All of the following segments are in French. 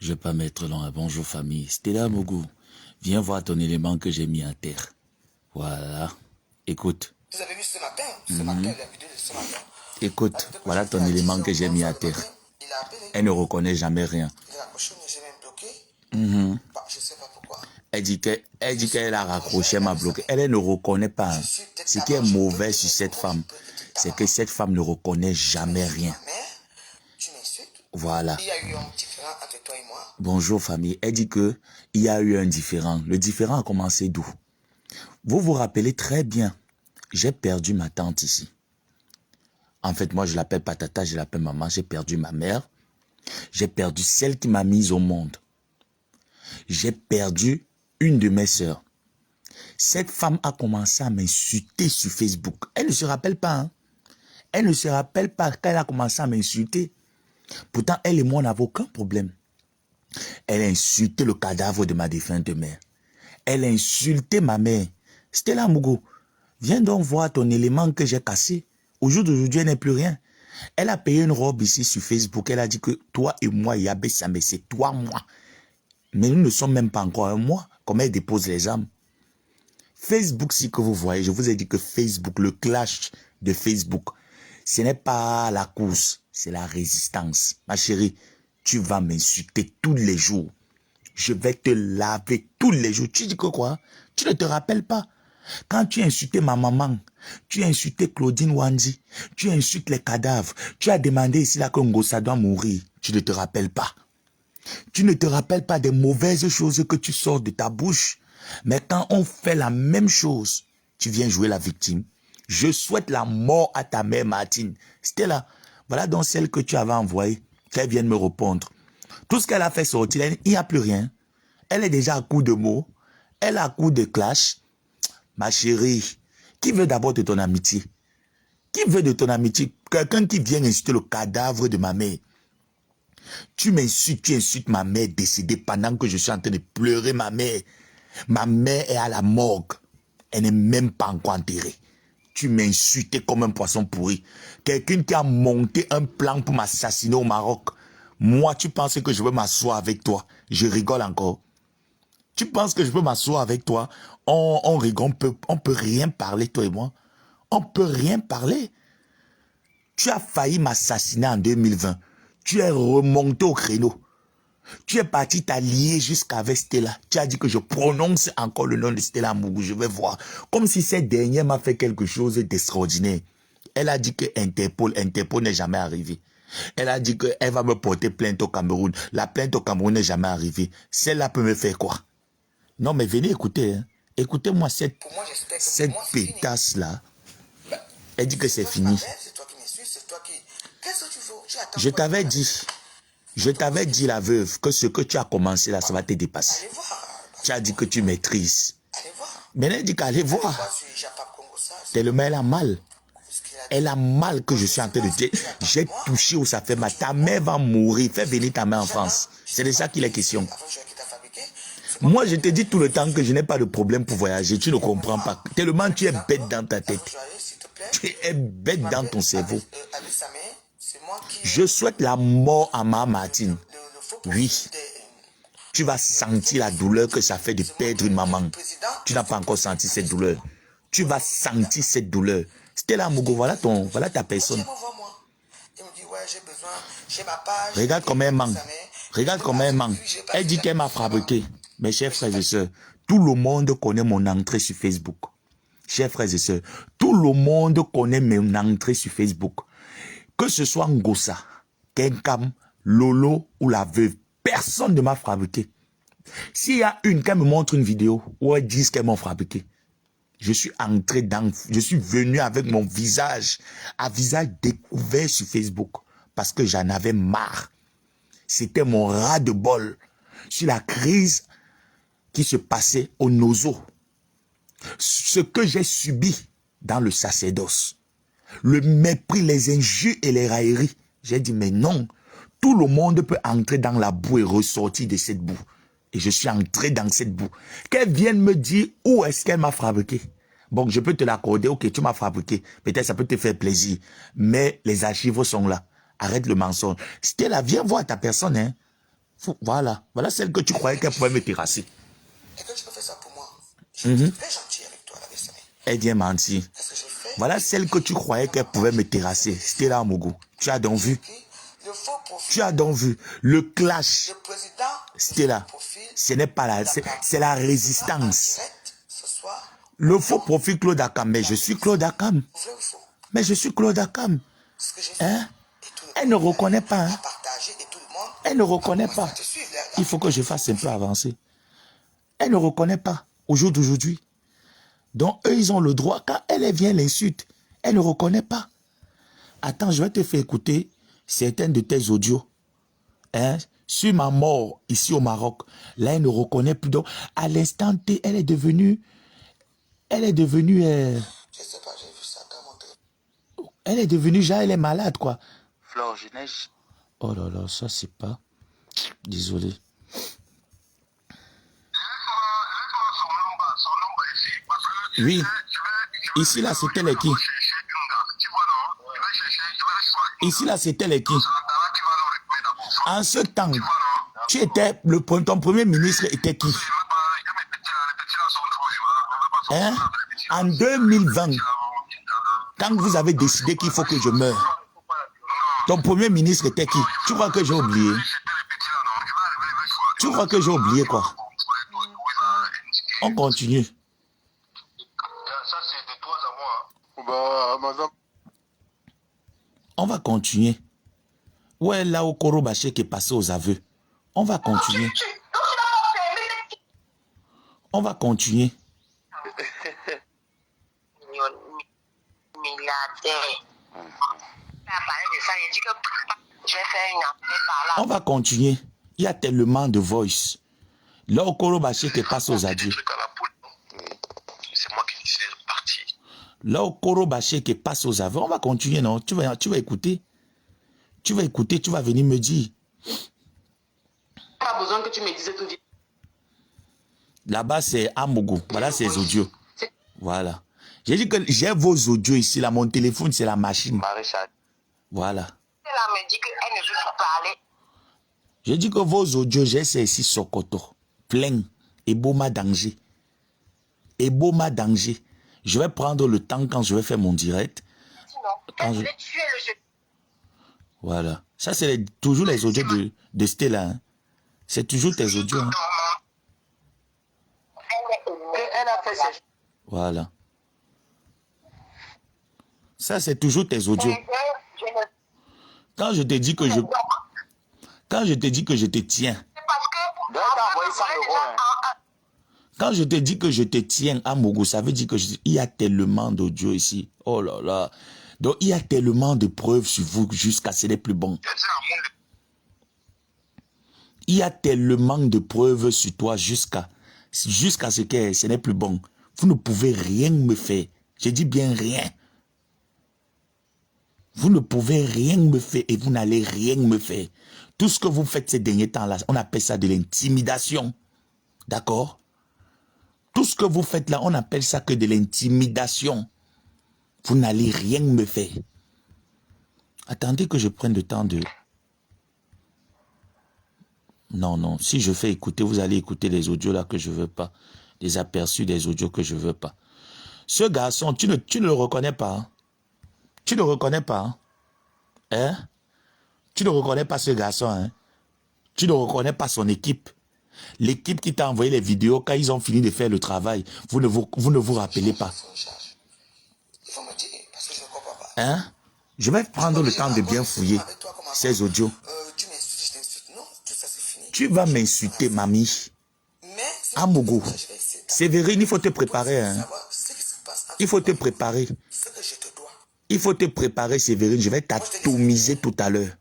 Je vais pas mettre long. Bonjour famille. Stella Mougou, viens voir ton élément que j'ai mis à terre. Voilà. Écoute. Vous avez vu ce matin, la vidéo de ce matin. Écoute, voilà ton élément que j'ai mis à terre. Elle ne reconnaît jamais rien. Il a accroché, mais j'ai même bloqué. Bah, je sais pas pourquoi. Elle dit qu'elle a raccroché, m'a bloqué. Elle ne reconnaît pas. Hein. Ce qui est mauvais sur cette femme, c'est que cette femme ne reconnaît jamais rien. Tu m'insultes. Voilà. Il y a eu un différend entre toi et moi. Bonjour famille. Elle dit que il y a eu un différend. Le différend a commencé d'où? Vous vous rappelez très bien. J'ai perdu ma tante ici. En fait, moi, je l'appelle pas tata, je l'appelle maman. J'ai perdu ma mère. J'ai perdu celle qui m'a mise au monde. J'ai perdu une de mes sœurs. Cette femme a commencé à m'insulter sur Facebook. Elle ne se rappelle pas. Hein? Elle ne se rappelle pas qu'elle a commencé à m'insulter. Pourtant, elle et moi, on n'avait aucun problème. Elle a insulté le cadavre de ma défunte mère. Elle a insulté ma mère. Stella Mougou, viens donc voir ton élément que j'ai cassé. Au jour d'aujourd'hui, elle n'est plus rien. Elle a payé une robe ici sur Facebook. Elle a dit que toi et moi, Yabé Samé, c'est toi, moi. Mais nous ne sommes même pas encore un mois. Comment elle dépose les âmes? Facebook, si que vous voyez, je vous ai dit que Facebook, le clash de Facebook, ce n'est pas la course, c'est la résistance. Ma chérie, tu vas m'insulter tous les jours. Je vais te laver tous les jours. Tu dis que quoi? Tu ne te rappelles pas? Quand tu as insulté ma maman, tu as insulté Claudine Wandi, tu insultes les cadavres, tu as demandé ici là que Ngossa doit mourir. Tu ne te rappelles pas. Tu ne te rappelles pas des mauvaises choses que tu sors de ta bouche. Mais quand on fait la même chose, tu viens jouer la victime. Je souhaite la mort à ta mère Martine. C'était là. Voilà donc celle que tu avais envoyée. Qu'elle vienne me répondre. Tout ce qu'elle a fait sortir, il n'y a plus rien. Elle est déjà à coup de mots. Elle est à coup de clash. Ma chérie, qui veut d'abord de ton amitié? Qui veut de ton amitié? Quelqu'un qui vient insulter le cadavre de ma mère. Tu m'insultes, tu insultes ma mère décédée pendant que je suis en train de pleurer ma mère. Ma mère est à la morgue. Elle n'est même pas encore enterrée. Tu m'insultes comme un poisson pourri. Quelqu'un qui a monté un plan pour m'assassiner au Maroc. Moi, tu penses que je veux m'asseoir avec toi? Je rigole encore. Tu penses que je peux m'asseoir avec toi? On rigole, on peut rien parler, toi et moi. On peut rien parler. Tu as failli m'assassiner en 2020. Tu es remonté au créneau. Tu es parti t'allier jusqu'avec Stella. Tu as dit que je prononce encore le nom de Stella Mougou. Je vais voir. Comme si cette dernière m'a fait quelque chose d'extraordinaire. Elle a dit que Interpol n'est jamais arrivé. Elle a dit qu'elle va me porter plainte au Cameroun. La plainte au Cameroun n'est jamais arrivée. Celle-là peut me faire quoi? Non, mais venez écouter. Hein. Écoutez-moi cette pétasse-là. Elle dit que c'est fini. Je t'avais dit, la veuve, que ce que tu as commencé là, ça va te dépasser. Tu as dit que tu maîtrises. Mais elle dit qu'allez voir. Tellement elle a mal. Elle a mal que je suis en train de dire. J'ai touché où ça fait mal. Ta mère va mourir. Fais venir ta mère en France. C'est de ça qu'il est question. Moi, je te dis tout le temps que je n'ai pas de problème pour voyager. Tu ne comprends pas. Tellement tu es bête dans ta tête. Tu es bête dans ton cerveau. Je souhaite la mort à ma Martine. Oui. Tu vas sentir la douleur que ça fait de perdre une maman. Tu n'as pas encore senti cette douleur. Tu vas sentir cette douleur. Stella Mougou, voilà ta personne. Regarde comment elle manque. Regarde comment elle manque. Elle dit qu'elle m'a fabriqué. Mes chers frères et sœurs, tout le monde connaît mon entrée sur Facebook. Chers frères et sœurs, tout le monde connaît mon entrée sur Facebook. Que ce soit Ngossa, Kenkam, Lolo ou la veuve, personne ne m'a fabriqué. S'il y a une qui me montre une vidéo où elle dit qu'elle m'a fabriqué, je suis venu avec mon visage, un visage découvert sur Facebook, parce que j'en avais marre. C'était mon ras-de-bol sur la crise qui se passait au Nozo. Ce que j'ai subi dans le sacerdoce. Le mépris, les injures et les railleries. J'ai dit, mais non, tout le monde peut entrer dans la boue et ressortir de cette boue. Et je suis entré dans cette boue. Qu'elle vienne me dire où est-ce qu'elle m'a fabriqué. Bon, je peux te l'accorder, ok, tu m'as fabriqué. Peut-être ça peut te faire plaisir. Mais les archives sont là. Arrête le mensonge. Stella, viens voir ta personne, hein. Voilà. Voilà celle que tu croyais qu'elle pouvait me terrasser. Et que tu peux faire ça pour moi. Je suis très gentil avec toi, la Bessamé. Elle vient mentir. Qu'est-ce que je fais? Voilà celle que tu croyais qu'elle pouvait me terrasser. C'était là, Mougou. Tu as donc vu. Le faux profil. Tu as donc vu. Le clash. Le président. C'était là. Ce n'est pas là. C'est la résistance. Ce soir. Le faux profil Claude Akam. Mais je suis Claude Akam. Vrai ou faux? Mais je suis Claude Akam. Ce que j'ai fait. Hein? Elle ne reconnaît pas. Hein? Elle ne reconnaît pas. Il faut que je fasse un peu avancer. Elle ne reconnaît pas au jour d'aujourd'hui. Donc, eux, ils ont le droit. Quand elle vient l'insulte, elle ne reconnaît pas. Attends, je vais te faire écouter certains de tes audios. Hein? Sur ma mort, ici au Maroc, là, elle ne reconnaît plus. Donc, à l'instant T, elle est devenue... Je sais pas, j'ai vu ça dans mon téléphone. Elle est devenue, genre, elle est malade, quoi. Flore, je neige. Oh là là, ça, c'est pas... Désolé. Oui. Ici, là, c'était les qui? Ici, là, c'était les qui? En ce temps, tu étais... Ton premier ministre était qui? Hein? En 2020, quand vous avez décidé qu'il faut que je meure, ton premier ministre était qui? Tu crois que j'ai oublié? Tu crois que j'ai oublié quoi? On continue. On va continuer. Où est là où Koro Baché qui est passé aux aveux? On va continuer. On va continuer. On va continuer. Il y a tellement de voice. Là où Koro Baché qui est passé aux adieux. C'est moi qui décide de partir. Là où Koro Baché qui passe aux aveux, on va continuer, non? Tu vas écouter. Tu vas écouter, tu vas venir me dire. Pas besoin que tu me dises tout vite. Là-bas, c'est Amougou. Voilà ses audios. Voilà. J'ai dit que j'ai vos audios ici. Là, mon téléphone, c'est la machine. Maréchal. Voilà. Elle me dit qu'elle ne veut pas parler. J'ai dit que vos audios, j'ai c'est ici Sokoto. Plein. Eboma danger. Eboma danger. Je vais prendre le temps quand je vais faire mon direct. Sinon, elle voulait tuer le jeu. Voilà. Ça, c'est toujours les audios de Stella. Hein. C'est toujours tes audios. Hein. Elle a fait ses... Voilà. Ça, c'est toujours tes audios. Quand je te dis que je... Quand je te dis que je te tiens... Quand je te dis que je te tiens à Mougou, ça veut dire que il y a tellement d'audio ici. Oh là là. Donc, il y a tellement de preuves sur vous jusqu'à ce n'est plus bon. Il y a tellement de preuves sur toi jusqu'à ce que ce n'est plus bon. Vous ne pouvez rien me faire. Je dis bien rien. Vous ne pouvez rien me faire et vous n'allez rien me faire. Tout ce que vous faites ces derniers temps-là, on appelle ça de l'intimidation. D'accord? Tout ce que vous faites là, on appelle ça que de l'intimidation. Vous n'allez rien me faire. Attendez que je prenne le temps de... Non, non. Si je fais écouter, vous allez écouter les audios là que je ne veux pas. Les aperçus des audios que je ne veux pas. Ce garçon, tu ne le reconnais pas. Hein? Tu ne le reconnais pas. Hein? Hein? Tu ne reconnais pas ce garçon. Hein? Tu ne reconnais pas son équipe. L'équipe qui t'a envoyé les vidéos, quand ils ont fini de faire le travail, vous ne vous rappelez pas. Il faut me dire, parce que je ne comprends pas. Hein? Je vais prendre le temps de bien fouiller ces audios. Tu m'insultes, je t'insulte. Non, tout ça c'est fini. Tu vas m'insulter, mamie. Amougou. Sévérine, il faut te préparer. Hein? Il faut te préparer. Il faut te préparer, Sévérine. Je vais t'atomiser tout à l'heure.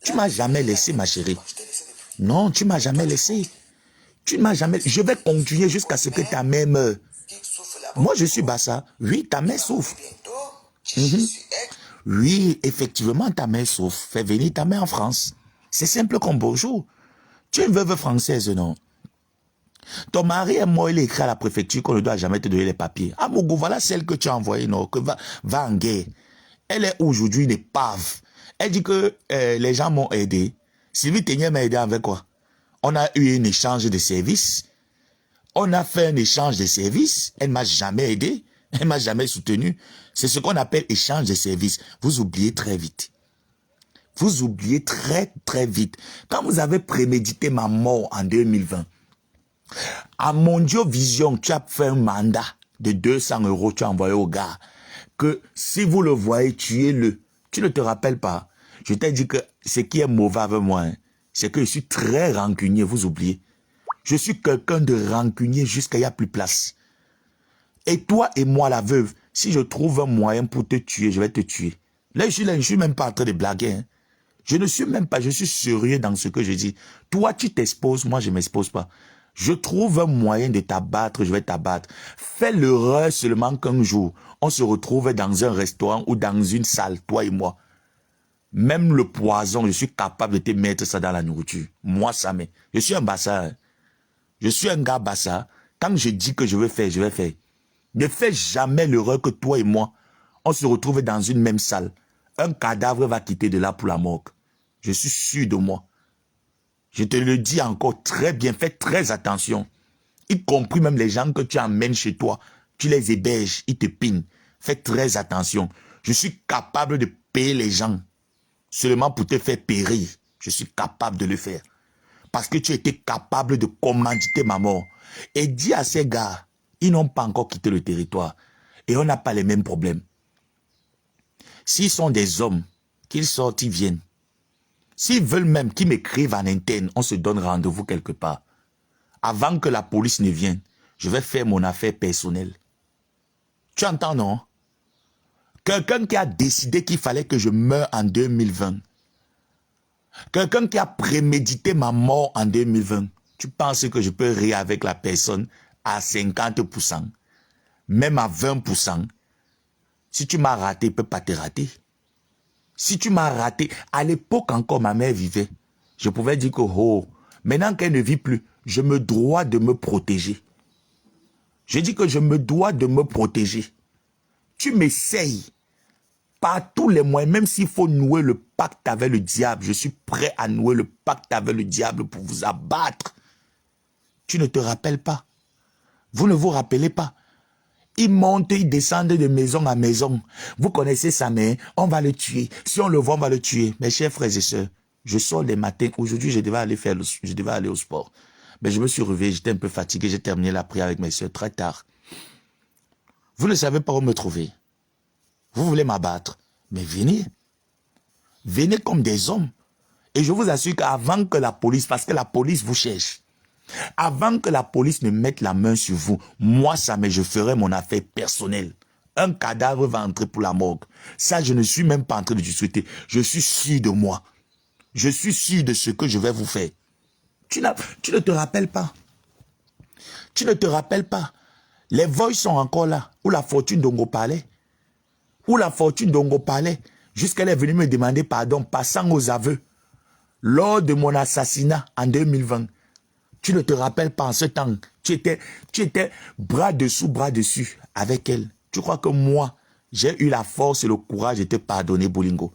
Tu m'as jamais laissé, ma chérie. Non, tu m'as jamais laissé. Tu ne m'as jamais... Je vais continuer jusqu'à ce que ta mère meure. Moi, je suis Bassa. Oui, ta mère souffre. Oui, effectivement, ta mère souffre. Fais venir ta mère en France. C'est simple comme bonjour. Tu es une veuve française, non? Ton mari est mort, il est écrit à la préfecture qu'on ne doit jamais te donner les papiers. Ah, Mougou, voilà celle que tu as envoyée, non? Que va en guerre. Elle est aujourd'hui une épave. Elle dit que les gens m'ont aidé. Sylvie Ténier m'a aidé avec quoi? On a eu un échange de services. On a fait un échange de services. Elle ne m'a jamais aidé. Elle ne m'a jamais soutenu. C'est ce qu'on appelle échange de services. Vous oubliez très vite. Vous oubliez très, très vite. Quand vous avez prémédité ma mort en 2020, à Mondio Vision, tu as fait un mandat de 200 €, tu as envoyé au gars, que si vous le voyez, tuez-le. Tu ne te rappelles pas? Je t'ai dit que ce qui est mauvais avec moi, hein, c'est que je suis très rancunier, vous oubliez. Je suis quelqu'un de rancunier jusqu'à il n'y a plus place. Et toi et moi, la veuve, si je trouve un moyen pour te tuer, je vais te tuer. Là, je suis même pas en train de blaguer. Hein. Je ne suis même pas, je suis sérieux dans ce que je dis. Toi, tu t'exposes, moi, je ne m'expose pas. Je trouve un moyen de t'abattre, je vais t'abattre. Fais l'erreur seulement qu'un jour, on se retrouve dans un restaurant ou dans une salle, toi et moi. Même le poison, je suis capable de te mettre ça dans la nourriture. Moi, ça m'est. Je suis un bassa. Hein. Je suis un gars bassa. Quand je dis que je vais faire, je vais faire. Ne fais jamais l'erreur que toi et moi, on se retrouve dans une même salle. Un cadavre va quitter de là pour la morgue. Je suis sûr de moi. Je te le dis encore très bien, fais très attention. Y compris même les gens que tu emmènes chez toi, tu les héberges, ils te pinent. Fais très attention. Je suis capable de payer les gens seulement pour te faire périr. Je suis capable de le faire. Parce que tu étais capable de commanditer ma mort. Et dis à ces gars, ils n'ont pas encore quitté le territoire. Et on n'a pas les mêmes problèmes. S'ils sont des hommes, qu'ils sortent, ils viennent. S'ils veulent même qu'ils m'écrivent en interne, on se donne rendez-vous quelque part. Avant que la police ne vienne, je vais faire mon affaire personnelle. Tu entends, non? Quelqu'un qui a décidé qu'il fallait que je meure en 2020. Quelqu'un qui a prémédité ma mort en 2020. Tu penses que je peux rire avec la personne à 50%, même à 20%. Si tu m'as raté, il ne peut pas te rater. Si tu m'as raté, à l'époque encore, ma mère vivait. Je pouvais dire que, oh, maintenant qu'elle ne vit plus, je me dois de me protéger. Je dis que je me dois de me protéger. Tu m'essayes par tous les moyens, même s'il faut nouer le pacte avec le diable, je suis prêt à nouer le pacte avec le diable pour vous abattre. Tu ne te rappelles pas. Vous ne vous rappelez pas. Ils montent, ils descendent de maison à maison. Vous connaissez sa mère, on va le tuer. Si on le voit, on va le tuer. Mes chers frères et sœurs, je sors les matins. Aujourd'hui, je devais aller au sport. Mais je me suis réveillé, j'étais un peu fatigué. J'ai terminé la prière avec mes sœurs très tard. Vous ne savez pas où me trouver. Vous voulez m'abattre. Mais venez. Venez comme des hommes. Et je vous assure qu'avant que la police, parce que la police vous cherche, avant que la police ne mette la main sur vous, moi, je ferai mon affaire personnelle. Un cadavre va entrer pour la morgue. Ça, je ne suis même pas en train de discuter. Je suis sûr de moi. Je suis sûr de ce que je vais vous faire. Tu ne te rappelles pas. Tu ne te rappelles pas. Les voix sont encore là. Où la fortune d'Ongo parlait. Où la fortune d'Ongo parlait. Jusqu'elle est venue me demander pardon, passant aux aveux. Lors de mon assassinat en 2020. Tu ne te rappelles pas en ce temps. Tu étais bras dessous, bras dessus avec elle. Tu crois que moi, j'ai eu la force et le courage de te pardonner, Bolingo.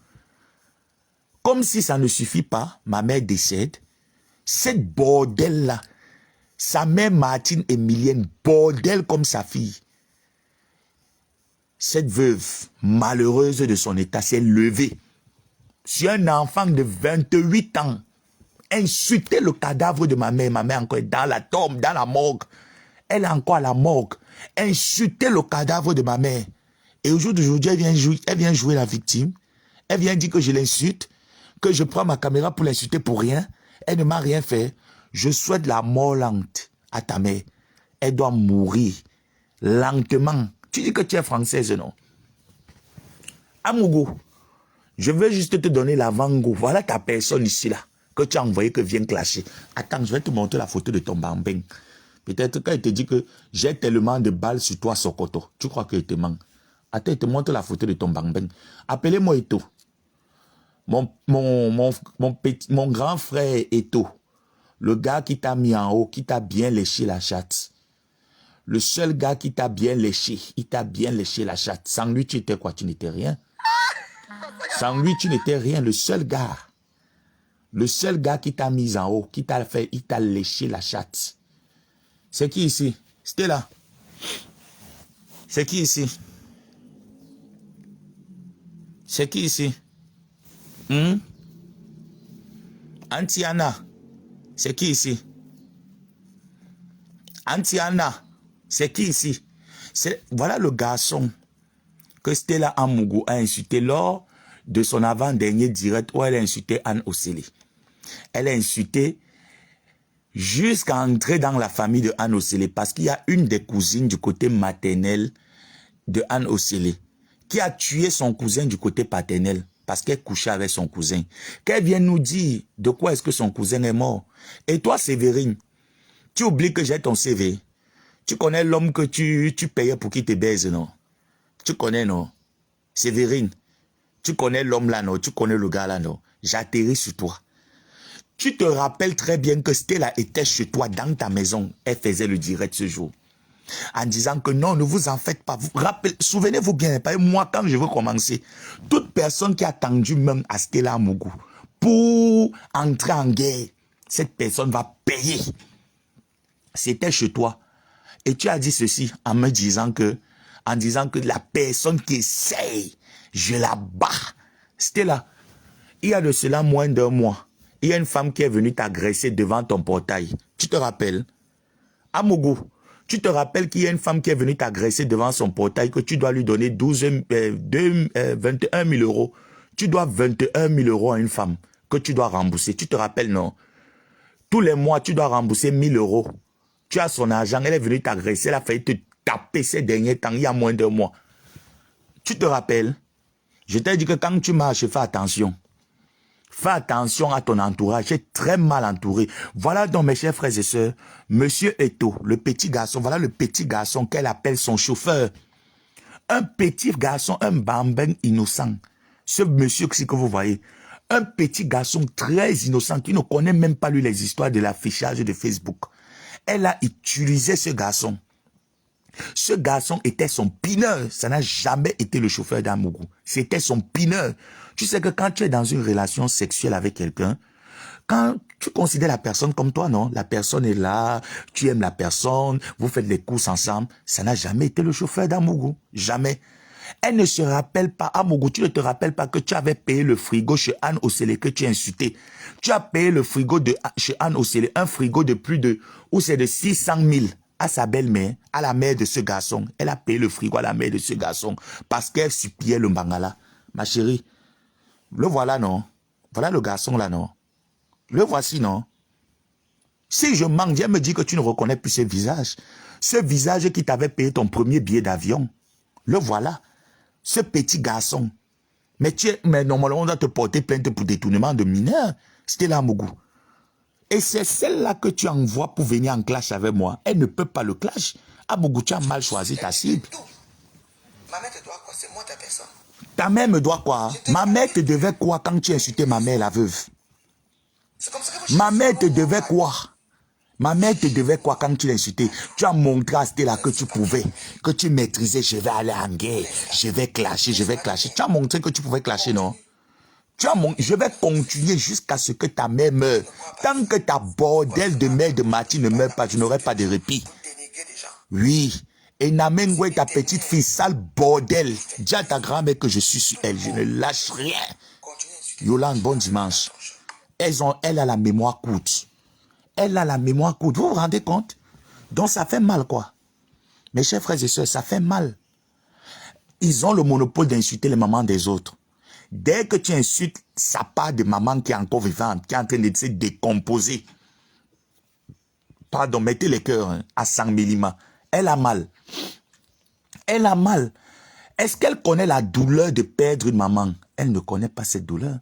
Comme si ça ne suffit pas, ma mère décède. Cette bordel-là, sa mère Martine Emilienne, bordel comme sa fille. Cette veuve, malheureuse de son état, s'est levée sur un enfant de 28 ans. Insulter le cadavre de ma mère encore est dans la tombe, dans la morgue. Elle est encore à la morgue. Insulter le cadavre de ma mère. Et au jour d'aujourd'hui, elle vient jouer la victime. Elle vient dire que je l'insulte, que je prends ma caméra pour l'insulter pour rien. Elle ne m'a rien fait. Je souhaite la mort lente à ta mère. Elle doit mourir lentement. Tu dis que tu es française, non? Amougou, je veux juste te donner l'avant-goût. Voilà ta personne ici, là, que tu as envoyé, que vient clasher. Attends, je vais te montrer la photo de ton bambin. Peut-être quand il te dit que j'ai tellement de balles sur toi, Sokoto. Tu crois qu'il te manque. Attends, il te montre la photo de ton bambin. Appelez-moi Eto. Mon grand frère Eto. Le gars qui t'a mis en haut, qui t'a bien léché la chatte. Le seul gars qui t'a bien léché, il t'a bien léché la chatte. Sans lui, tu étais quoi? Tu n'étais rien. Sans lui, tu n'étais rien. Le seul gars. Le seul gars qui t'a mis en haut, qui t'a fait, il t'a léché la chatte. C'est qui ici? C'était là. C'est qui ici? C'est qui ici? Antiana. C'est qui ici? Antiana. C'est qui ici? Voilà le garçon que Stella Amougou a insulté lors de son avant-dernier direct où elle a insulté Anne Osele. Elle a insulté jusqu'à entrer dans la famille de Anne Osele parce qu'il y a une des cousines du côté maternel de Anne Osele qui a tué son cousin du côté paternel parce qu'elle couchait avec son cousin. Qu'elle vienne nous dire de quoi est-ce que son cousin est mort. Et toi, Séverine, tu oublies que j'ai ton CV. Tu connais l'homme que tu payais pour qu'il te baise, non? Tu connais, non? Séverine, tu connais l'homme là, non? Tu connais le gars là, non? J'atterris sur toi. Tu te rappelles très bien que Stella était chez toi, dans ta maison. Elle faisait le direct ce jour. En disant que non, ne vous en faites pas. Souvenez-vous bien, moi, quand je veux commencer, toute personne qui a tendu même à Stella Amougou pour entrer en guerre, cette personne va payer. C'était chez toi. Et tu as dit ceci en me disant que, la personne qui essaye, je la bats. Stella, il y a de cela moins d'un mois. Il y a une femme qui est venue t'agresser devant ton portail. Tu te rappelles? Amougou, tu te rappelles qu'il y a une femme qui est venue t'agresser devant son portail que tu dois lui donner 21 000 euros. Tu dois 21 000 euros à une femme que tu dois rembourser. Tu te rappelles, non? Tous les mois, tu dois rembourser 1 000 euros. Tu as son argent, elle est venue t'agresser, elle a failli te taper ces derniers temps, il y a moins d'un mois. Tu te rappelles? Je t'ai dit que quand tu marches, fais attention. Fais attention à ton entourage, tu es très mal entouré. Voilà donc mes chers frères et sœurs, Monsieur Eto, le petit garçon, voilà le petit garçon qu'elle appelle son chauffeur. Un petit garçon, un bambin innocent. Ce monsieur que vous voyez, un petit garçon très innocent qui ne connaît même pas lui les histoires de l'affichage de Facebook. Elle a utilisé ce garçon. Ce garçon était son pineur. Ça n'a jamais été le chauffeur d'Amougou. C'était son pineur. Tu sais que quand tu es dans une relation sexuelle avec quelqu'un, quand tu considères la personne comme toi, non? La personne est là, tu aimes la personne, vous faites les courses ensemble. Ça n'a jamais été le chauffeur d'Amougou. Jamais. Elle ne se rappelle pas, Amougou, tu ne te rappelles pas que tu avais payé le frigo chez Anne Osele que tu as insulté. Tu as payé le frigo chez Anne Osele, un frigo de plus de, où c'est de 600 000 à sa belle-mère, à la mère de ce garçon. Elle a payé le frigo à la mère de ce garçon parce qu'elle suppliait le mangala. Ma chérie, le voilà, non? Voilà le garçon là, non? Le voici, non? Si je manque, viens me dire que tu ne reconnais plus ce visage. Ce visage qui t'avait payé ton premier billet d'avion. Le voilà. Ce petit garçon. Mais normalement, on doit te porter plainte pour détournement de mineurs. C'était là, Amougou. Et c'est celle-là que tu envoies pour venir en clash avec moi. Elle ne peut pas le clash. Amougou, tu as mal choisi ta cible. Ma mère te doit quoi? C'est moi ta personne. Ta mère me doit quoi? Ma mère te devait quoi quand tu insultais ma mère, la veuve? Comme ça que ma mère te devait quoi? Ma mère te devait quoi quand tu l'insultais? Tu as montré à Stella que tu pouvais, que tu maîtrisais, je vais aller en guerre, je vais clasher, je vais clasher. Tu as montré que tu pouvais clasher, non? Je vais continuer jusqu'à ce que ta mère meure. Tant que ta bordel de mère de Marty ne meurt pas, je n'aurai pas de répit. Oui. Et Namengwe, ta petite fille, sale bordel. Dis à ta grand-mère que je suis sur elle. Je ne lâche rien. Yolande, bon dimanche. Elle a la mémoire courte. Elle a la mémoire courte. Vous vous rendez compte? Donc ça fait mal, quoi. Mes chers frères et sœurs, ça fait mal. Ils ont le monopole d'insulter les mamans des autres. Dès que tu insultes sa part de maman qui est encore vivante, qui est en train de se décomposer, pardon, mettez les cœurs hein, à 100 millimètres. Elle a mal. Elle a mal. Est-ce qu'elle connaît la douleur de perdre une maman? Elle ne connaît pas cette douleur.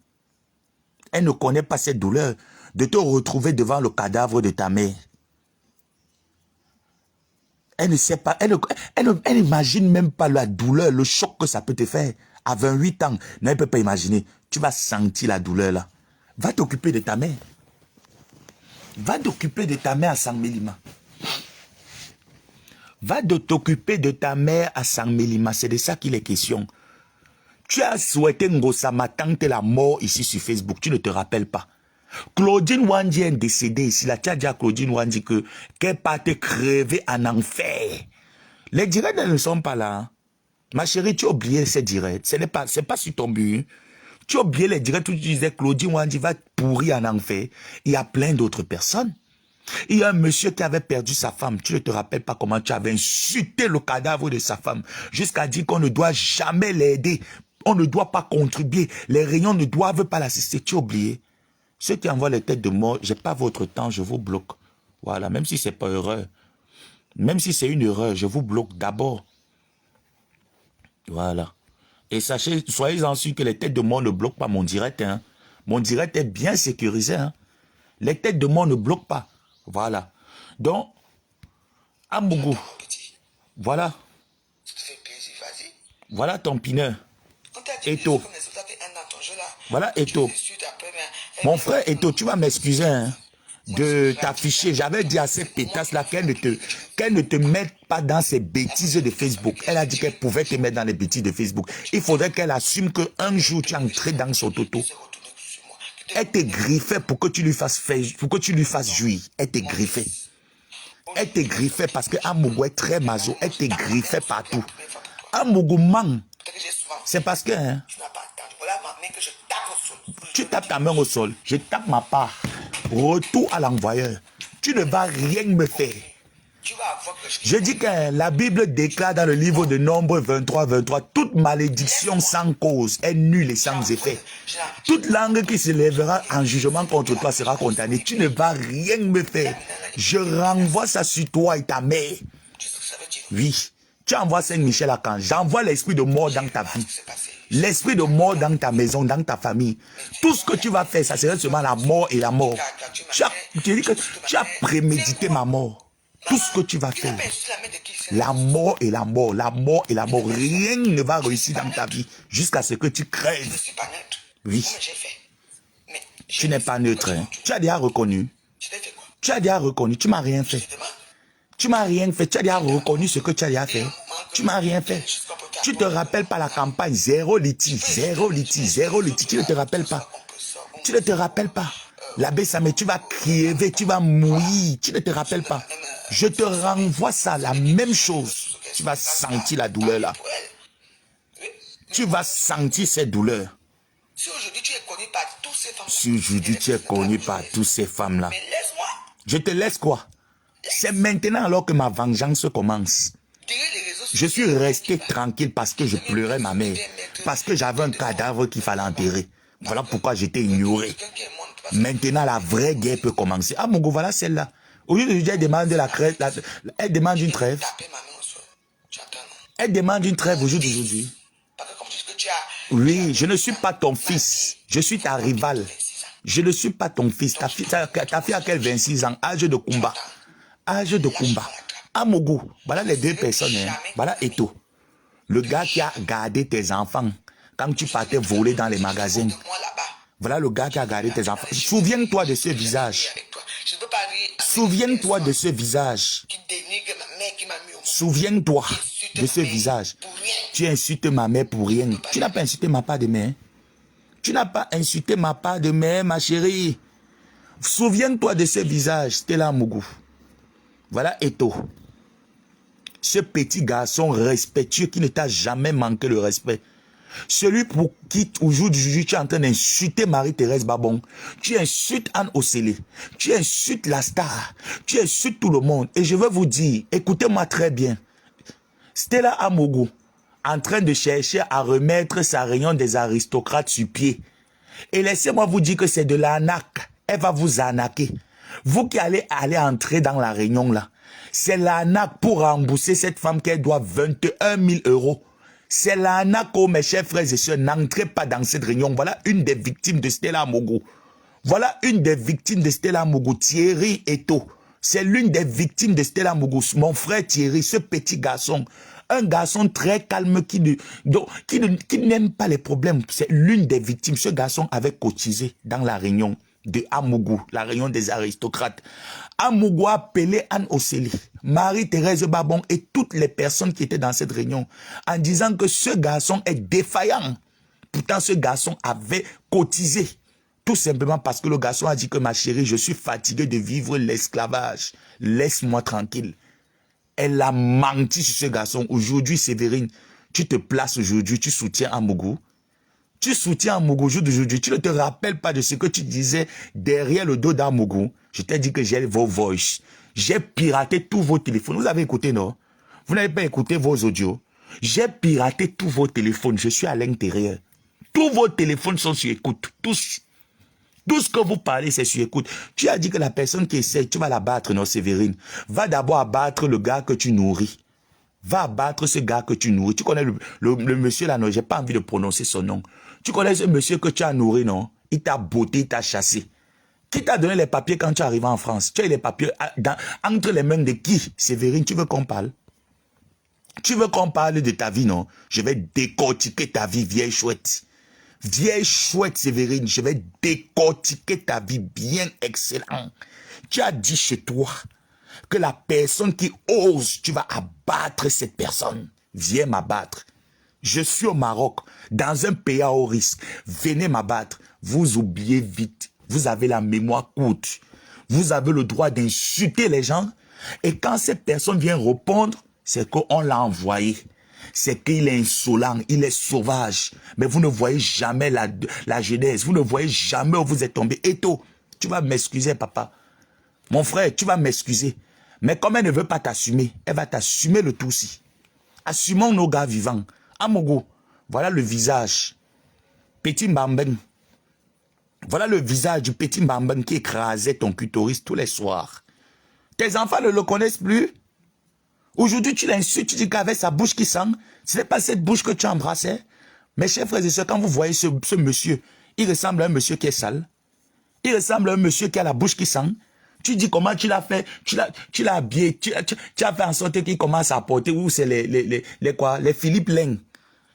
Elle ne connaît pas cette douleur de te retrouver devant le cadavre de ta mère. Elle ne sait pas, elle n'imagine même pas la douleur, le choc que ça peut te faire. À 28 ans, non, elle ne peut pas imaginer. Tu vas sentir la douleur là. Va t'occuper de ta mère. Va t'occuper de ta mère à 100 millimètres. Va t'occuper de ta mère à 100 millimètres. C'est de ça qu'il est question. Tu as souhaité Ngosama tante la mort ici sur Facebook. Tu ne te rappelles pas. Claudine Wandi est décédée ici. La tu as dit à Claudine Wandi qu'elle partait crever en enfer. Les directs ne sont pas là. Hein. Ma chérie, tu as oublié ces directs. C'est pas sur ton but. Tu as oublié les directs où tu disais Claudine Wandi va pourrir en enfer. Il y a plein d'autres personnes. Il y a un monsieur qui avait perdu sa femme. Tu ne te rappelles pas comment tu avais insulté le cadavre de sa femme jusqu'à dire qu'on ne doit jamais l'aider. On ne doit pas contribuer. Les réunions ne doivent pas l'assister. Tu as oublié. Ceux qui envoient les têtes de mort, je n'ai pas votre temps, je vous bloque. Voilà, même si ce n'est pas erreur. Même si c'est une erreur, je vous bloque d'abord. Voilà. Et sachez, soyez-en sûrs que les têtes de mort ne bloquent pas mon direct. Hein. Mon direct est bien sécurisé. Hein. Les têtes de mort ne bloquent pas. Voilà. Donc, Amougou. Voilà. Voilà ton pineur. Eto. Voilà Eto. Mon frère Eto, tu vas m'excuser hein, de t'afficher. J'avais dit à ces pétasses-là qu'elle ne te mette pas dans ces bêtises de Facebook. Elle a dit qu'elle pouvait te mettre dans les bêtises de Facebook. Il faudrait qu'elle assume qu'un jour tu es entré dans son toto. Elle te griffait pour que tu lui fasses jouir. Elle te griffait. Elle te griffait parce que Amougou est très maso. Elle te griffait partout. Amougou man. C'est parce que... Hein, tu tapes ta main au sol. Je tape ma part. Retour à l'envoyeur. Tu ne vas rien me faire. Je dis que la Bible déclare dans le livre de Nombre 23, toute malédiction sans cause est nulle et sans effet. Toute langue qui se lèvera en jugement contre toi sera condamnée. Tu ne vas rien me faire. Je renvoie ça sur toi et ta mère. Oui. Tu envoies Saint-Michel à quand? J'envoie l'esprit de mort dans ta vie. L'esprit de mort dans ta maison, dans ta famille. Tout ce que tu vas faire, ça serait seulement la mort et la mort. Tu as prémédité ma mort. Tout ce que tu vas faire, la mort et la mort, la mort et la mort, rien ne va réussir dans ta vie jusqu'à ce que tu crèves. Oui. Tu n'es pas neutre. Hein. Tu as déjà reconnu. Tu as déjà reconnu. Tu m'as rien fait. Tu m'as rien fait. Tu as déjà reconnu ce que tu as déjà fait. Tu m'as rien fait. Tu te rappelles pas la campagne. Zéro litige, zéro litige, zéro litige. Tu ne te rappelles pas. Tu ne te rappelles pas. L'abbé Samé, tu vas crever, tu vas mourir. Tu ne te rappelles pas. Je te renvoie ça, la même chose. Tu vas sentir la douleur là. Tu vas sentir cette douleur. Si aujourd'hui tu es connu par tous ces femmes. Si aujourd'hui tu es connu par toutes ces femmes là. Mais laisse-moi. Je te laisse quoi? C'est maintenant alors que ma vengeance commence. Je suis resté tranquille parce que je pleurais ma mère. Parce que j'avais un cadavre qu'il fallait enterrer. Voilà pourquoi j'étais ignoré. Maintenant, la vraie guerre peut commencer. Ah, mon gars, voilà celle-là. Au lieu de lui dire, elle demande elle demande une trêve. Elle demande une trêve au jour d'aujourd'hui. Oui, je ne suis pas ton fils. Je suis ta rivale. Je ne suis pas ton fils. Ta fille a quel 26 ans? Âge de combat. Âge de combat. Ah, mon gars, voilà les deux personnes. Hein. Voilà Eto. Le gars qui a gardé tes enfants quand tu partais voler dans les magasins. Voilà le gars qui a gardé tes enfants. Souviens-toi de ce visage. Souviens-toi de ce visage. Souviens-toi de ce visage. Tu insultes ma mère pour rien. Tu n'as pas insulté ma part de mère. Tu n'as pas insulté ma part de mère, ma chérie. Souviens-toi de ce visage. Stella Mougou. Voilà Eto. Ce petit garçon respectueux qui ne t'a jamais manqué le respect. Celui pour qui aujourd'hui tu es en train d'insulter Marie-Thérèse Babon, tu insultes Anne Osélé, tu insultes la star, tu insultes tout le monde. Et je veux vous dire, écoutez-moi très bien, Stella Amougou, en train de chercher à remettre sa réunion des aristocrates sur pied. Et laissez-moi vous dire que c'est de l'arnaque. Elle va vous arnaquer. Vous qui allez entrer dans la réunion là, c'est l'arnaque pour rembourser cette femme qu'elle doit 21 000 €. C'est l'arnaque, mes chers frères et sœurs, n'entrez pas dans cette réunion. Voilà une des victimes de Stella Amougou. Voilà une des victimes de Stella Amougou, Thierry Eto. C'est l'une des victimes de Stella Amougou. Mon frère Thierry, ce petit garçon, un garçon très calme qui n'aime pas les problèmes. C'est l'une des victimes. Ce garçon avait cotisé dans la réunion de Amougou, la réunion des aristocrates. Amougou a appelé Anne Osélé, Marie-Thérèse Babon et toutes les personnes qui étaient dans cette réunion en disant que ce garçon est défaillant. Pourtant, ce garçon avait cotisé Tout simplement parce que le garçon a dit que ma chérie, je suis fatigué de vivre l'esclavage. Laisse-moi tranquille. Elle a menti sur ce garçon. Aujourd'hui, Séverine, tu te places aujourd'hui, tu soutiens Amougou. Tu soutiens Amougou d'aujourd'hui. Tu ne te rappelles pas de ce que tu disais derrière le dos d'Amougou. Je t'ai dit que j'ai vos voices. J'ai piraté tous vos téléphones. Vous avez écouté, non? Vous n'avez pas écouté vos audios. J'ai piraté tous vos téléphones. Je suis à l'intérieur. Tous vos téléphones sont sur écoute. Tous. Tout ce que vous parlez, c'est sur écoute. Tu as dit que la personne qui essaie, tu vas la battre, non, Séverine. Va d'abord abattre le gars que tu nourris. Va abattre ce gars que tu nourris. Tu connais le monsieur là, non, j'ai pas envie de prononcer son nom. Tu connais ce monsieur que tu as nourri, non? Il t'a botté, il t'a chassé. Qui t'a donné les papiers quand tu es arrivé en France? Tu as eu les papiers entre les mains de qui? Séverine, tu veux qu'on parle? Tu veux qu'on parle de ta vie, non? Je vais décortiquer ta vie, vieille chouette. Vieille chouette, Séverine, je vais décortiquer ta vie bien excellent. Tu as dit chez toi que la personne qui ose, tu vas abattre cette personne. Viens m'abattre. Je suis au Maroc, dans un pays à haut risque. Venez m'abattre. Vous oubliez vite. Vous avez la mémoire courte. Vous avez le droit d'insulter les gens. Et quand cette personne vient répondre, c'est qu'on l'a envoyé. C'est qu'il est insolent, il est sauvage. Mais vous ne voyez jamais la jeunesse. Vous ne voyez jamais où vous êtes tombé. Eto, tu vas m'excuser, papa. Mon frère, tu vas m'excuser. Mais comme elle ne veut pas t'assumer, elle va t'assumer le tout aussi. Assumons nos gars vivants. Amogo, voilà le visage. Petit Mbamben. Voilà le visage du petit Mbamben qui écrasait ton clitoris tous les soirs. Tes enfants ne le connaissent plus. Aujourd'hui, tu l'insultes, tu dis qu'avec sa bouche qui sent, ce n'est pas cette bouche que tu embrassais. Mes chers frères et sœurs, quand vous voyez ce monsieur, il ressemble à un monsieur qui est sale. Il ressemble à un monsieur qui a la bouche qui sent. Tu dis comment tu l'as fait, tu l'as habillé, tu as fait en sorte qu'il commence à porter, où c'est les Philippe Leng.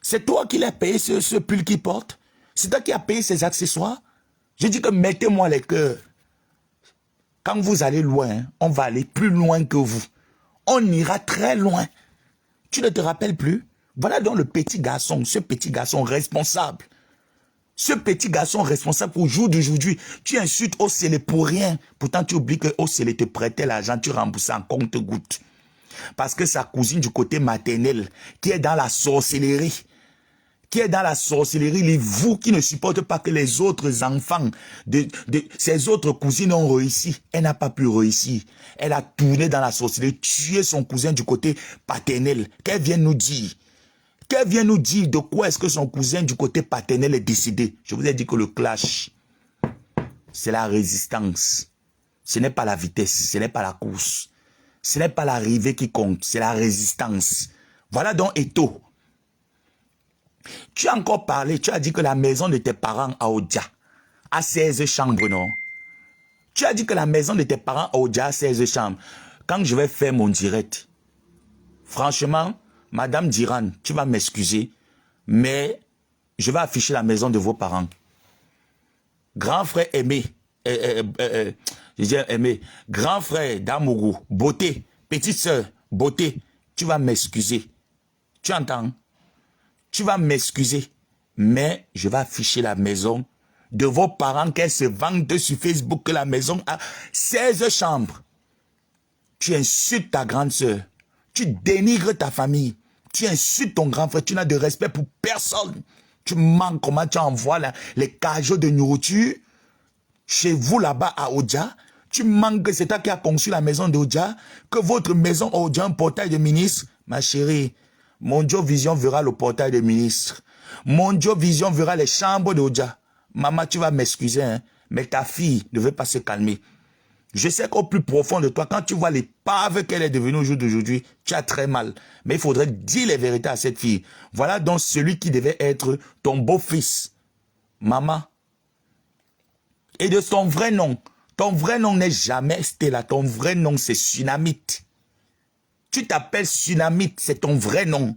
C'est toi qui l'as payé ce pull qu'il porte. C'est toi qui as payé ses accessoires. Je dis que mettez-moi les cœurs. Quand vous allez loin, on va aller plus loin que vous. On ira très loin. Tu ne te rappelles plus? Voilà donc le petit garçon, ce petit garçon responsable. Ce petit garçon responsable au jour d'aujourd'hui, tu insultes Océlé pour rien. Pourtant, tu oublies que Océlé te prêtait l'argent, tu remboursais en compte-gouttes. Parce que sa cousine du côté maternel, qui est dans la sorcellerie, les vous qui ne supportent pas que les autres enfants de ses autres cousines ont réussi. Elle n'a pas pu réussir. Elle a tourné dans la sorcellerie, tué son cousin du côté paternel. Qu'elle vient nous dire? Qu'elle vient nous dire de quoi est-ce que son cousin du côté paternel est décédé? Je vous ai dit que le clash, c'est la résistance. Ce n'est pas la vitesse, ce n'est pas la course. Ce n'est pas l'arrivée qui compte, c'est la résistance. Voilà donc Eto. Tu as encore parlé, tu as dit que la maison de tes parents à Odia a 16 chambres, non? Tu as dit que la maison de tes parents à Odia a 16 chambres. Quand je vais faire mon direct, franchement, Madame Diran, tu vas m'excuser, mais je vais afficher la maison de vos parents. Grand frère Aimé, grand frère d'Amougou, beauté, petite soeur, beauté, tu vas m'excuser. Tu entends? Tu vas m'excuser, mais je vais afficher la maison de vos parents qu'elles se vendent sur Facebook que la maison a 16 chambres. Tu insultes ta grande soeur, tu dénigres ta famille, tu insultes ton grand frère, tu n'as de respect pour personne. Tu manques comment tu envoies les cajots de nourriture chez vous là-bas à Odia. Tu manques que c'est toi qui as conçu la maison d'Odia, que votre maison Odia un portail de ministre. Ma chérie, Mondio Vision verra le portail des ministres. Mondio Vision verra les chambres d'Odia. Maman, tu vas m'excuser, hein, mais ta fille ne veut pas se calmer. Je sais qu'au plus profond de toi, quand tu vois l'épave qu'elle est devenue au jour d'aujourd'hui, tu as très mal. Mais il faudrait dire les vérités à cette fille. Voilà donc celui qui devait être ton beau-fils. Maman. Et de son vrai nom. Ton vrai nom n'est jamais Stella. Ton vrai nom, c'est Tsunamite. Tu t'appelles Tsunamite, c'est ton vrai nom.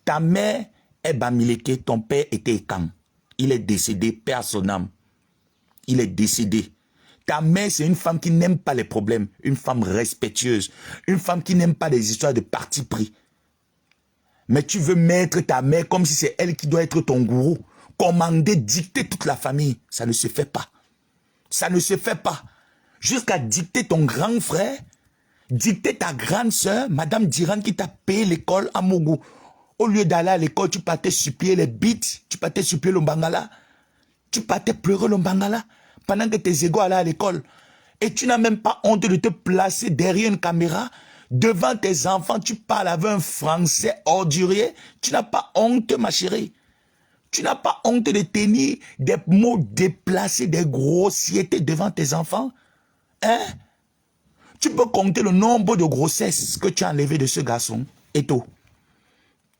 Ta mère est Bamileke, ton père était Ekam. Il est décédé, père son âme. Il est décédé. Ta mère, c'est une femme qui n'aime pas les problèmes, une femme respectueuse, une femme qui n'aime pas les histoires de parti pris. Mais tu veux mettre ta mère comme si c'est elle qui doit être ton gourou commander, dicter toute la famille. Ça ne se fait pas. Ça ne se fait pas. Jusqu'à dicter ton grand frère, dicter ta grande sœur, Madame Diran qui t'a payé l'école à Mougou. Au lieu d'aller à l'école, tu partais supplier les bites, tu partais supplier le Mbangala, tu partais pleurer le Mbangala pendant que tes égaux allaient à l'école. Et tu n'as même pas honte de te placer derrière une caméra, devant tes enfants, tu parles avec un français ordurier. Tu n'as pas honte, ma chérie. Tu n'as pas honte de tenir des mots déplacés, des grossièretés devant tes enfants. Hein? Tu peux compter le nombre de grossesses que tu as enlevées de ce garçon. Et tout.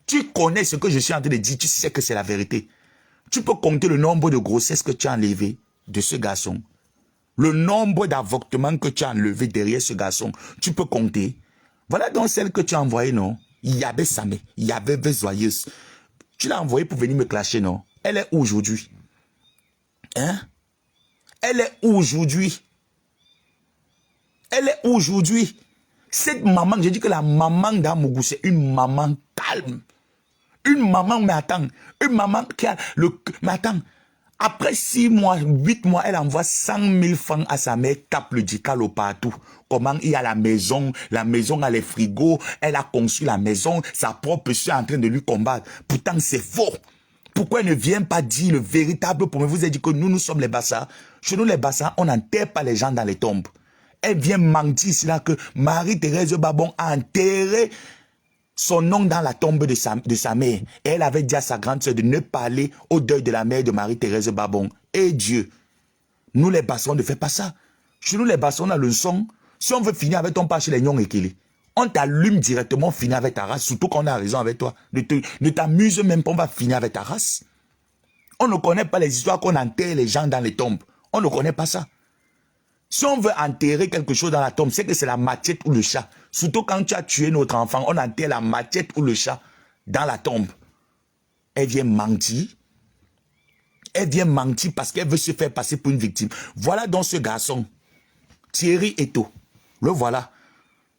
Tu connais ce que je suis en train de dire, tu sais que c'est la vérité. Tu peux compter le nombre de grossesses que tu as enlevées de ce garçon. Le nombre d'avortements que tu as enlevés derrière ce garçon. Tu peux compter. Voilà donc celle que tu as envoyée, non? Yabé Samé, Yabé Joyeuse. Tu l'as envoyée pour venir me clasher, non? Elle est où aujourd'hui? Hein? Elle est où aujourd'hui? Elle est où aujourd'hui? Cette maman, j'ai dit que la maman d'Amougou, c'est une maman calme. Une maman, mais attends, une maman qui a le... Mais attends, après 6 mois, 8 mois, elle envoie 100 000 francs à sa mère, tape le dicalo partout. Comment il y a la maison a les frigos, elle a conçu la maison, sa propre soeur est en train de lui combattre. Pourtant, c'est faux. Pourquoi elle ne vient pas dire le véritable pour me vous ai dit que nous sommes les Bassa. Chez nous, les Bassa, on n'enterre pas les gens dans les tombes. Elle vient mentir ici là que Marie-Thérèse Babon a enterré son nom dans la tombe de sa mère. Et elle avait dit à sa grande sœur de ne pas aller au deuil de la mère de Marie-Thérèse Babon. Et Dieu, nous les Bassons, on ne fait pas ça. Chez nous les Bassons, on a le son. Si on veut finir avec ton pas chez les Nyong et Kili, on t'allume directement, finir avec ta race, surtout qu'on a raison avec toi. Ne t'amuse même pas, on va finir avec ta race. On ne connaît pas les histoires qu'on enterre les gens dans les tombes. On ne connaît pas ça. Si on veut enterrer quelque chose dans la tombe, c'est que c'est la machette ou le chat. Surtout quand tu as tué notre enfant, on enterre la machette ou le chat dans la tombe. Elle vient mentir. Elle vient mentir parce qu'elle veut se faire passer pour une victime. Voilà donc ce garçon, Thierry Eto. Le voilà.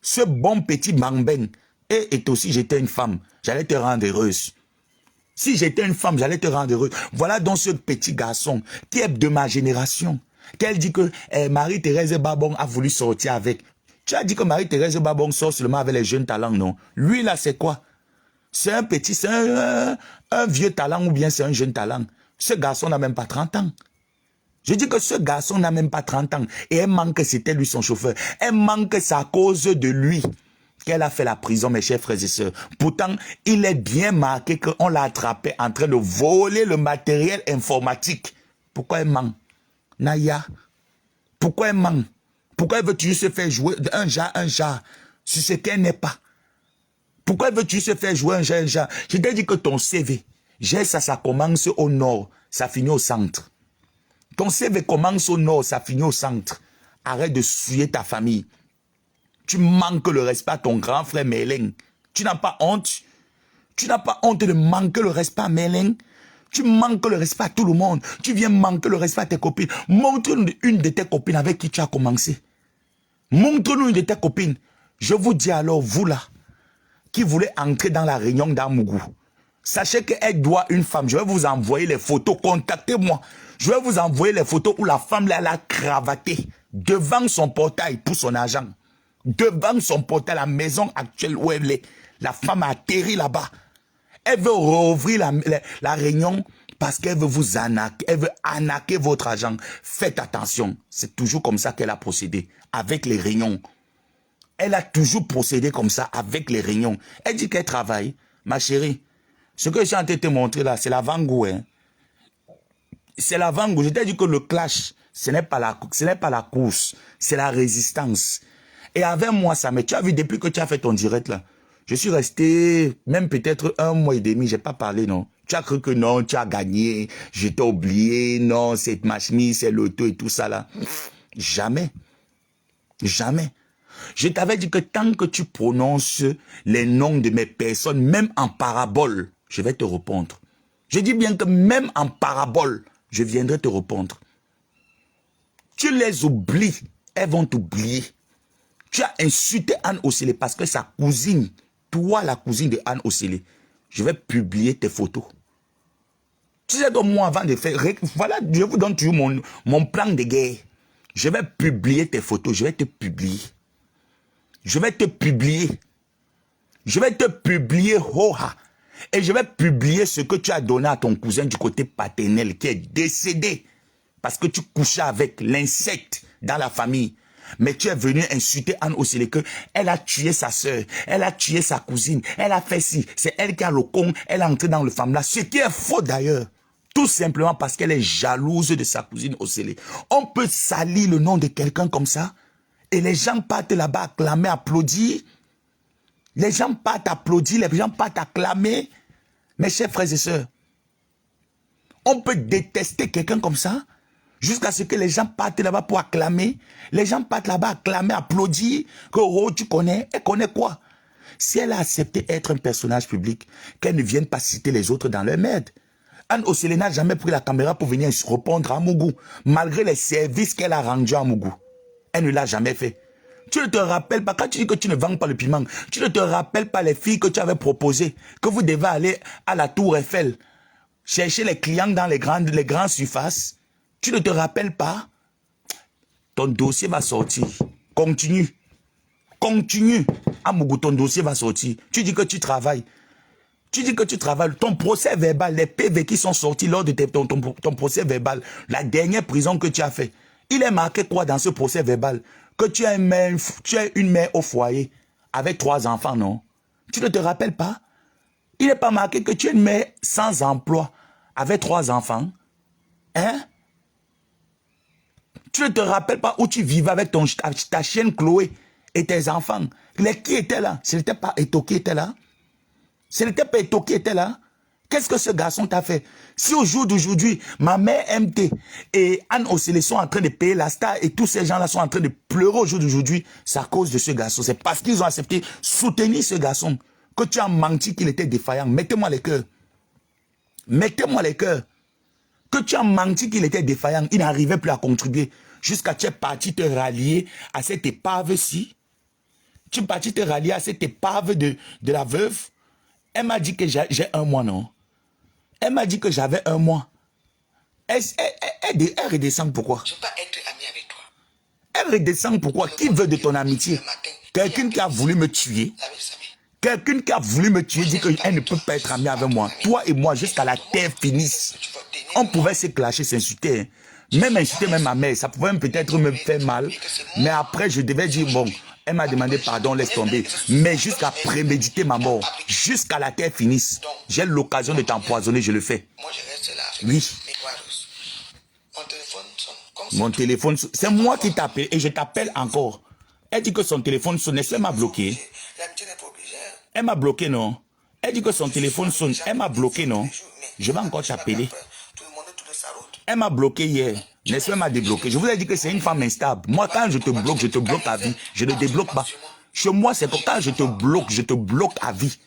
Ce bon petit Mangben. Et Eto, si j'étais une femme, j'allais te rendre heureuse. Si j'étais une femme, j'allais te rendre heureuse. Voilà donc ce petit garçon qui est de ma génération. Qu'elle dit que Marie-Thérèse Babon a voulu sortir avec. Tu as dit que Marie-Thérèse Babon sort seulement avec les jeunes talents, non? Lui, là, c'est quoi? C'est un petit, c'est un vieux talent ou bien c'est un jeune talent? Ce garçon n'a même pas 30 ans. Je dis que ce garçon n'a même pas 30 ans. Et elle manque que c'était lui son chauffeur. Elle manque que c'est à cause de lui qu'elle a fait la prison, mes chers frères et sœurs. Pourtant, il est bien marqué qu'on l'a attrapé en train de voler le matériel informatique. Pourquoi elle ment? Naya, pourquoi elle ment? Pourquoi elle veut toujours se faire jouer un jar sur ce qu'elle n'est pas? Pourquoi elle veut toujours se faire jouer un jar? Je t'ai dit que ton CV, ça commence au nord, ça finit au centre. Ton CV commence au nord, ça finit au centre. Arrête de souiller ta famille. Tu manques le respect à ton grand frère Mélène. Tu n'as pas honte? Tu n'as pas honte de manquer le respect à Mélène? Tu manques le respect à tout le monde. Tu viens manquer le respect à tes copines. Montre-nous une de tes copines avec qui tu as commencé. Montre-nous une de tes copines. Je vous dis alors, vous là, qui voulez entrer dans la réunion d'Amougou, sachez qu'elle doit une femme. Je vais vous envoyer les photos. Contactez-moi. Je vais vous envoyer les photos où la femme là, elle a cravaté devant son portail pour son argent. Devant son portail, la maison actuelle où elle est. La femme a atterri là-bas. Elle veut rouvrir la réunion parce qu'elle veut vous arnaquer. Elle veut arnaquer votre argent. Faites attention. C'est toujours comme ça qu'elle a procédé. Avec les réunions. Elle a toujours procédé comme ça avec les réunions. Elle dit qu'elle travaille. Ma chérie, ce que j'ai en train de te montrer là, c'est la Vango. Hein. C'est la Vango. Je t'ai dit que le clash, ce n'est pas la course. C'est la résistance. Et avec moi, ça mais tu as vu depuis que tu as fait ton direct là. Je suis resté même peut-être 1 mois et demi, j'ai pas parlé, non. Tu as cru que non, tu as gagné, je t'ai oublié, non, c'est ma chemise, c'est l'auto et tout ça là. Jamais. Jamais. Je t'avais dit que tant que tu prononces les noms de mes personnes, même en parabole, je vais te répondre. Je dis bien que même en parabole, je viendrai te répondre. Tu les oublies, elles vont t'oublier. Tu as insulté Anne Osélé parce que sa cousine, toi la cousine de Anne Osélé, je vais publier tes photos. Tu sais que moi, avant de faire... Voilà, je vous donne toujours mon plan de guerre. Je vais publier tes photos. Je vais te publier. Je vais te publier. Je vais te publier, Hoha. Et je vais publier ce que tu as donné à ton cousin du côté paternel qui est décédé. Parce que tu couchais avec l'insecte dans la famille. Mais tu es venu insulter Anne Oseleke. Elle a tué sa soeur. Elle a tué sa cousine. Elle a fait ci. C'est elle qui a le con. Elle est entrée dans le femme-là. Ce qui est faux d'ailleurs. Tout simplement parce qu'elle est jalouse de sa cousine Osele. On peut salir le nom de quelqu'un comme ça. Et les gens partent là-bas acclamer, applaudir. Les gens partent applaudir. Les gens partent acclamer. Mes chers frères et sœurs. On peut détester quelqu'un comme ça. Jusqu'à ce que les gens partent là-bas pour acclamer. Les gens partent là-bas acclamer, applaudir. Que oh, tu connais. Elle connaît quoi? Si elle a accepté être un personnage public, qu'elle ne vienne pas citer les autres dans leur merde. Anne Osele n'a jamais pris la caméra pour venir répondre à Mougou, malgré les services qu'elle a rendus à Mougou. Elle ne l'a jamais fait. Tu ne te rappelles pas, quand tu dis que tu ne vends pas le piment, tu ne te rappelles pas les filles que tu avais proposées, que vous devez aller à la Tour Eiffel, chercher les clients dans les grandes surfaces. Tu ne te rappelles pas? Ton dossier va sortir. Continue. Continue. À Mougou, ton dossier va sortir. Tu dis que tu travailles. Tu dis que tu travailles, ton procès verbal, les PV qui sont sortis lors de ton procès verbal, la dernière prison que tu as fait, il est marqué quoi dans ce procès verbal? Que tu es une mère au foyer avec 3 enfants, non? Tu ne te rappelles pas? Il n'est pas marqué que tu es une mère sans emploi avec 3 enfants? Hein? Tu ne te rappelles pas où tu vivais avec ta chienne Chloé et tes enfants? Qui étaient là? Ce n'était pas Eto qui était là? Ce n'était pas Eto qui était là. Qu'est-ce que ce garçon t'a fait? Si au jour d'aujourd'hui, ma mère MT et Anne Osele sont en train de payer la star et tous ces gens-là sont en train de pleurer au jour d'aujourd'hui, c'est à cause de ce garçon. C'est parce qu'ils ont accepté soutenir ce garçon que tu as menti qu'il était défaillant. Mettez-moi les cœurs. Mettez-moi les cœurs. Que tu as menti qu'il était défaillant. Il n'arrivait plus à contribuer. Jusqu'à tu es parti te rallier à cette épave-ci. Tu es parti te rallier à cette épave de la veuve. Elle m'a dit que j'ai 1 mois, non? Elle m'a dit que j'avais 1 mois. Elle redescend pourquoi? Je ne veux pas être ami avec toi. Elle redescend pourquoi? Qui veut de ton amitié? Quelqu'un qui a voulu me tuer. Quelqu'un qui a voulu me tuer dit qu'elle ne peut pas être amie avec moi. Toi et moi, jusqu'à la terre finisse. On pouvait se clasher, s'insulter. Hein. Même insulter même ma mère, ça pouvait peut-être me faire mal. Mais après, je devais dire, bon, elle m'a demandé pardon, laisse tomber. Mais jusqu'à préméditer ma mort, jusqu'à la terre finisse, j'ai l'occasion de t'empoisonner, je le fais. Moi, je reste là. Oui. Mon téléphone sonne. Mon téléphone sonne. C'est moi qui t'appelle et je t'appelle encore. Elle dit que son téléphone sonne. Est-ce qu'elle m'a bloqué? L'amitié n'est pas obligée. Elle m'a bloqué, non? Elle dit que son téléphone sonne. Elle m'a bloqué, non? Je vais encore t'appeler. Elle m'a bloqué hier. N'est-ce pas, elle m'a débloqué. Je vous ai dit que c'est une femme instable. Moi, quand je te bloque à vie. Je ne débloque pas. Chez moi, c'est pour quand je te bloque à vie.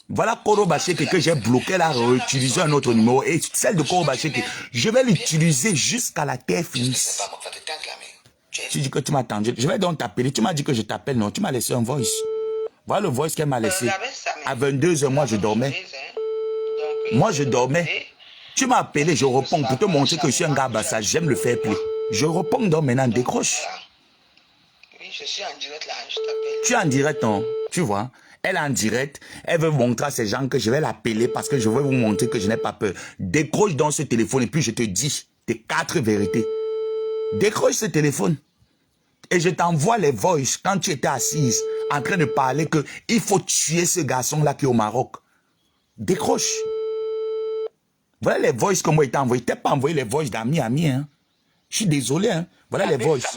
Voilà Koro Bacheke que j'ai bloqué, elle a réutilisé un autre numéro. Et celle de Koro Bacheke, je vais l'utiliser jusqu'à la terre finisse. Tu dis que tu m'as attendu. Je vais donc t'appeler. Tu m'as dit que je t'appelle, non? Tu m'as laissé un voice. Voilà le voice qu'elle m'a laissé. À 22h, moi, je dormais. Moi, je dormais. Tu m'as appelé, je réponds pour te montrer que je suis un gars bassage. J'aime le faire play. Je réponds donc maintenant, décroche. Oui, je suis en direct là, je t'appelle. Tu es en direct, non? Tu vois? Elle est en direct. Elle veut montrer à ces gens que je vais l'appeler parce que je veux vous montrer que je n'ai pas peur. Décroche dans ce téléphone et puis je te dis tes 4 vérités. Décroche ce téléphone. Et je t'envoie les voices quand tu étais assise en train de parler que il faut tuer ce garçon-là qui est au Maroc. Décroche. Voilà les voices que moi, je t'ai envoyé. Je t'ai pas envoyé les voices d'amis, hein. Je suis désolé, hein. Voilà les voices.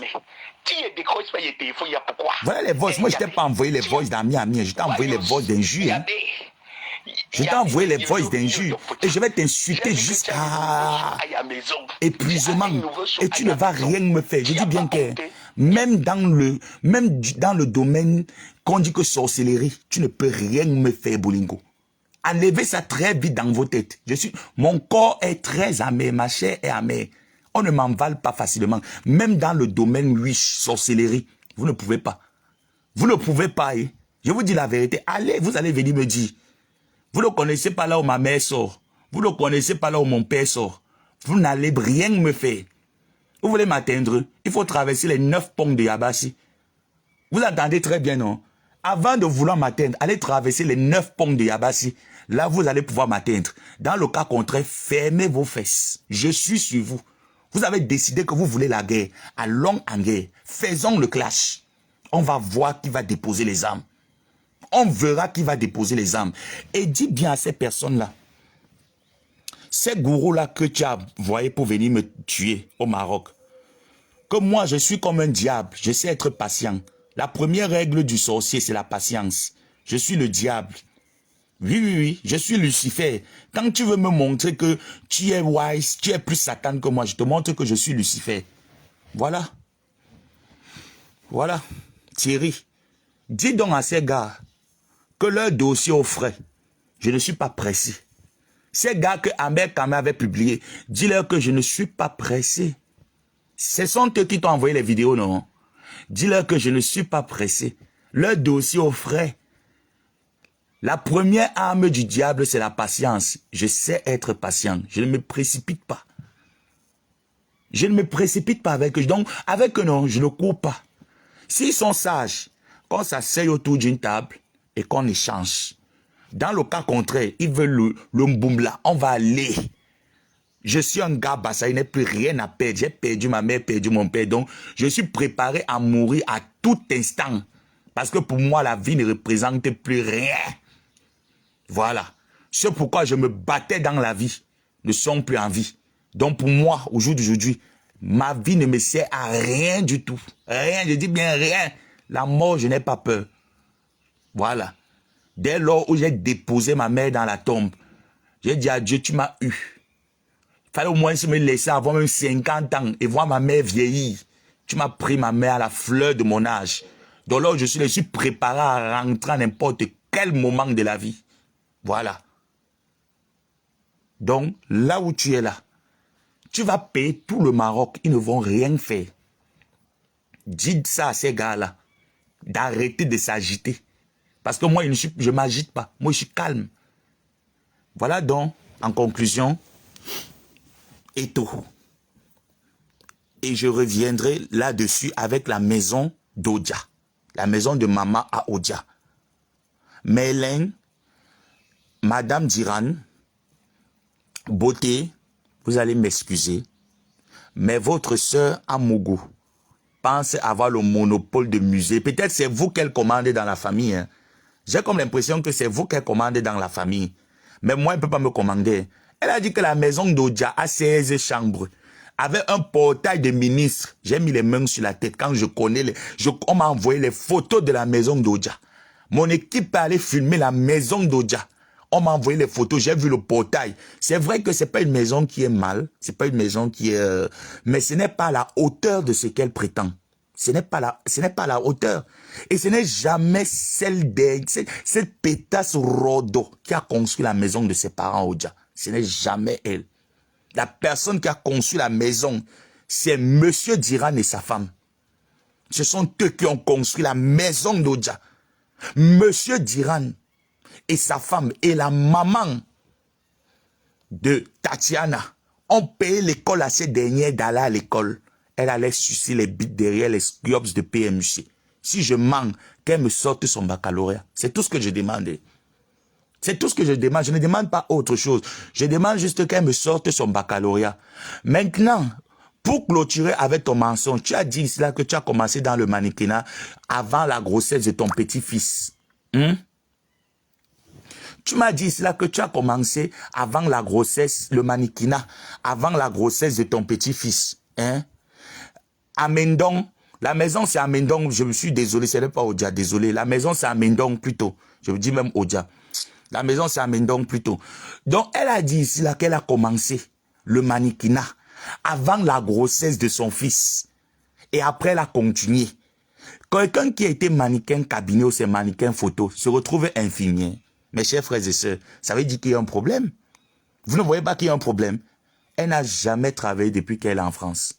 Voilà les voices. Moi, je t'ai pas envoyé les voices d'amis, hein. Je t'ai envoyé les voices d'injures, hein. Je t'ai envoyé les voices d'injures. Et je vais t'insulter jusqu'à épuisement. Et tu ne vas rien me faire. Je dis bien que même dans le domaine qu'on dit que sorcellerie, tu ne peux rien me faire, Bolingo. Enlevez ça très vite dans vos têtes. Mon corps est très amer, ma chair est amère. On ne m'envale pas facilement. Même dans le domaine wish, sorcellerie, vous ne pouvez pas. Vous ne pouvez pas. Je vous dis la vérité. Allez, vous allez venir me dire. Vous ne connaissez pas là où ma mère sort. Vous ne connaissez pas là où mon père sort. Vous n'allez rien me faire. Vous voulez m'atteindre? Il faut traverser les 9 ponts de Yabassi. Vous entendez très bien, non? Avant de vouloir m'atteindre, allez traverser les 9 ponts de Yabassi. Là, vous allez pouvoir m'atteindre. Dans le cas contraire, fermez vos fesses. Je suis sur vous. Vous avez décidé que vous voulez la guerre. Allons en guerre. Faisons le clash. On va voir qui va déposer les armes. On verra qui va déposer les armes. Et dis bien à ces personnes-là, ces gourous-là que tu as envoyés pour venir me tuer au Maroc, que moi, je suis comme un diable. Je sais être patient. La première règle du sorcier, c'est la patience. Je suis le diable. Oui, oui, oui, je suis Lucifer. Quand tu veux me montrer que tu es wise, tu es plus Satan que moi, je te montre que je suis Lucifer. Voilà. Voilà. Thierry, dis donc à ces gars que leur dossier au frais, je ne suis pas pressé. Ces gars que Amber Kamé avait publié, dis-leur que je ne suis pas pressé. Ce sont eux qui t'ont envoyé les vidéos, non? Dis-leur que je ne suis pas pressé. Leur dossier au frais. La première arme du diable, c'est la patience. Je sais être patient. Je ne me précipite pas. Je ne me précipite pas avec eux. Donc, avec eux, non, je ne cours pas. S'ils sont sages, qu'on s'asseye autour d'une table et qu'on échange. Dans le cas contraire, ils veulent le mboumla. On va aller. Je suis un gars bassa, il n'est plus rien à perdre. J'ai perdu ma mère, perdu mon père. Donc, je suis préparé à mourir à tout instant. Parce que pour moi, la vie ne représente plus rien. Voilà. C'est pourquoi je me battais dans la vie. Ne sont plus en vie. Donc pour moi, au jour d'aujourd'hui, ma vie ne me sert à rien du tout. Rien, je dis bien rien. La mort, je n'ai pas peur. Voilà. Dès lors où j'ai déposé ma mère dans la tombe, j'ai dit à Dieu, tu m'as eu. Il fallait au moins me laisser avoir même 50 ans et voir ma mère vieillir. Tu m'as pris ma mère à la fleur de mon âge. Donc là, je suis préparé à rentrer à n'importe quel moment de la vie. Voilà. Donc, là où tu es là, tu vas payer tout le Maroc. Ils ne vont rien faire. Dis ça à ces gars-là. D'arrêter de s'agiter. Parce que moi, je ne m'agite pas. Moi, je suis calme. Voilà donc, en conclusion, et tout. Et je reviendrai là-dessus avec la maison d'Odia. La maison de maman à Odia. Mélène, Madame Diran, Beauté, vous allez m'excuser, mais votre sœur Amougou pense avoir le monopole de musée. Peut-être c'est vous qu'elle commande dans la famille. Hein. J'ai comme l'impression que c'est vous qu'elle commande dans la famille. Mais moi, elle ne peut pas me commander. Elle a dit que la maison d'Odia a 16 chambres. Avec un portail de ministre. J'ai mis les mains sur la tête quand je connais. On m'a envoyé les photos de la maison d'Odia. Mon équipe est allée filmer la maison d'Odia. On m'a envoyé les photos, j'ai vu le portail. C'est vrai que c'est pas une maison qui est mal, c'est pas une maison qui est... mais ce n'est pas à la hauteur de ce qu'elle prétend. Ce n'est pas la hauteur. Et ce n'est jamais cette pétasse Rodo qui a construit la maison de ses parents Odia. Ce n'est jamais elle. La personne qui a conçu la maison, c'est Monsieur Diran et sa femme. Ce sont eux qui ont construit la maison d'Odia. Monsieur Diran et sa femme et la maman de Tatiana ont payé l'école à ces dernières d'aller à l'école. Elle allait sucer les bites derrière les scriobs de PMC. Si je mens, qu'elle me sorte son baccalauréat. C'est tout ce que je demande. C'est tout ce que je demande. Je ne demande pas autre chose. Je demande juste qu'elle me sorte son baccalauréat. Maintenant, pour clôturer avec ton mensonge, tu as dit cela que tu as commencé dans le mannequinat avant la grossesse de ton petit-fils. Tu m'as dit cela que tu as commencé avant la grossesse, le mannequinat, avant la grossesse de ton petit-fils. Hein? À Mendong, la maison c'est à Mendong, je me suis désolé, ce n'est pas Odia, désolé. La maison c'est à Mendong plutôt. Je me dis même Odia. La maison c'est à Mendong plutôt. Donc elle a dit ici là qu'elle a commencé le mannequinat avant la grossesse de son fils. Et après elle a continué. Quelqu'un qui a été mannequin cabinet ou c'est mannequin photo se retrouve infirmier. Mes chers frères et sœurs, ça veut dire qu'il y a un problème. Vous ne voyez pas qu'il y a un problème. Elle n'a jamais travaillé depuis qu'elle est en France.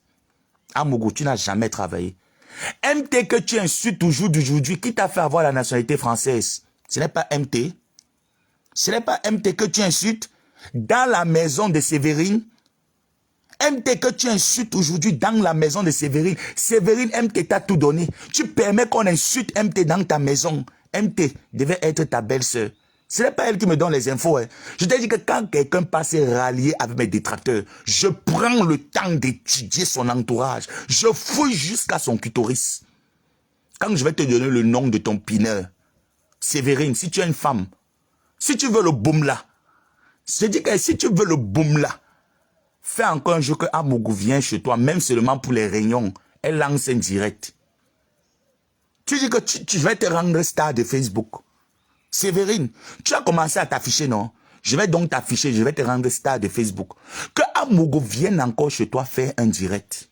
Amougou, tu n'as jamais travaillé. MT que tu insultes toujours d'aujourd'hui, qui t'a fait avoir la nationalité française? Ce n'est pas MT. Ce n'est pas MT que tu insultes. dans la maison de Séverine. MT que tu insultes aujourd'hui dans la maison de Séverine. Séverine, MT t'a tout donné. Tu permets qu'on insulte MT dans ta maison. MT devait être ta belle-sœur. Ce n'est pas elle qui me donne les infos. Hein. Je t'ai dit que quand quelqu'un passe rallier avec mes détracteurs, je prends le temps d'étudier son entourage. Je fouille jusqu'à son clitoris. Quand je vais te donner le nom de ton pineur, Séverine, si tu es une femme, si tu veux le boom là, je dis que si tu veux le boom là, fais encore un jour que Amougou vient chez toi, même seulement pour les réunions, elle lance un direct. Tu dis que tu vas te rendre star de Facebook. Séverine, tu as commencé à t'afficher, non? Je vais donc t'afficher, je vais te rendre star de Facebook. Que Amougou vienne encore chez toi faire un direct.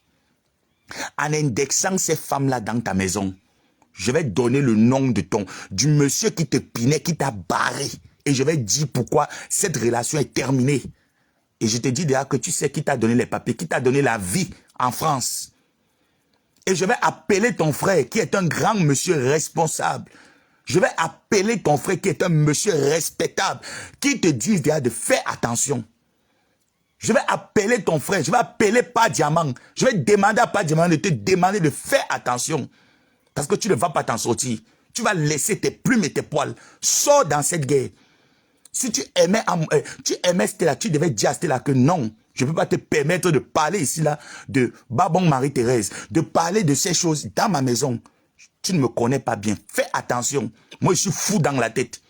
En indexant ces femmes-là dans ta maison, je vais donner le nom du monsieur qui te pinait, qui t'a barré. Et je vais dire pourquoi cette relation est terminée. Et je te dis déjà que tu sais qui t'a donné les papiers, qui t'a donné la vie en France. Et je vais appeler ton frère qui est un grand monsieur responsable. Je vais appeler ton frère qui est un monsieur respectable, qui te dit déjà de faire attention. Je vais appeler ton frère, je vais appeler Pa Diamant. Je vais demander à Pa Diamant de te demander de faire attention. Parce que tu ne vas pas t'en sortir. Tu vas laisser tes plumes et tes poils. Sors dans cette guerre. Si tu aimais Stella, tu devais dire à Stella que non, je ne peux pas te permettre de parler ici là de Babon Marie-Thérèse, de parler de ces choses dans ma maison. Tu ne me connais pas bien. Fais attention. Moi, je suis fou dans la tête.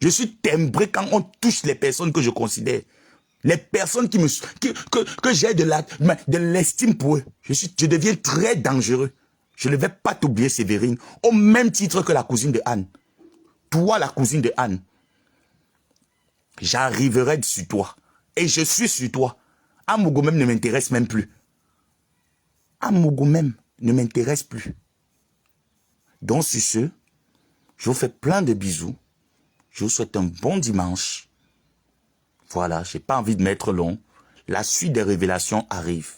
Je suis timbré quand on touche les personnes que je considère. Les personnes que j'ai de l'estime pour eux. Je deviens très dangereux. Je ne vais pas t'oublier, Séverine, au même titre que la cousine de Anne. Toi, la cousine de Anne. J'arriverai sur toi. Et je suis sur toi. Amougou même ne m'intéresse même plus. Amougou même ne m'intéresse plus. Donc sur ce, je vous fais plein de bisous. Je vous souhaite un bon dimanche. Voilà, je n'ai pas envie de m'être long. La suite des révélations arrive.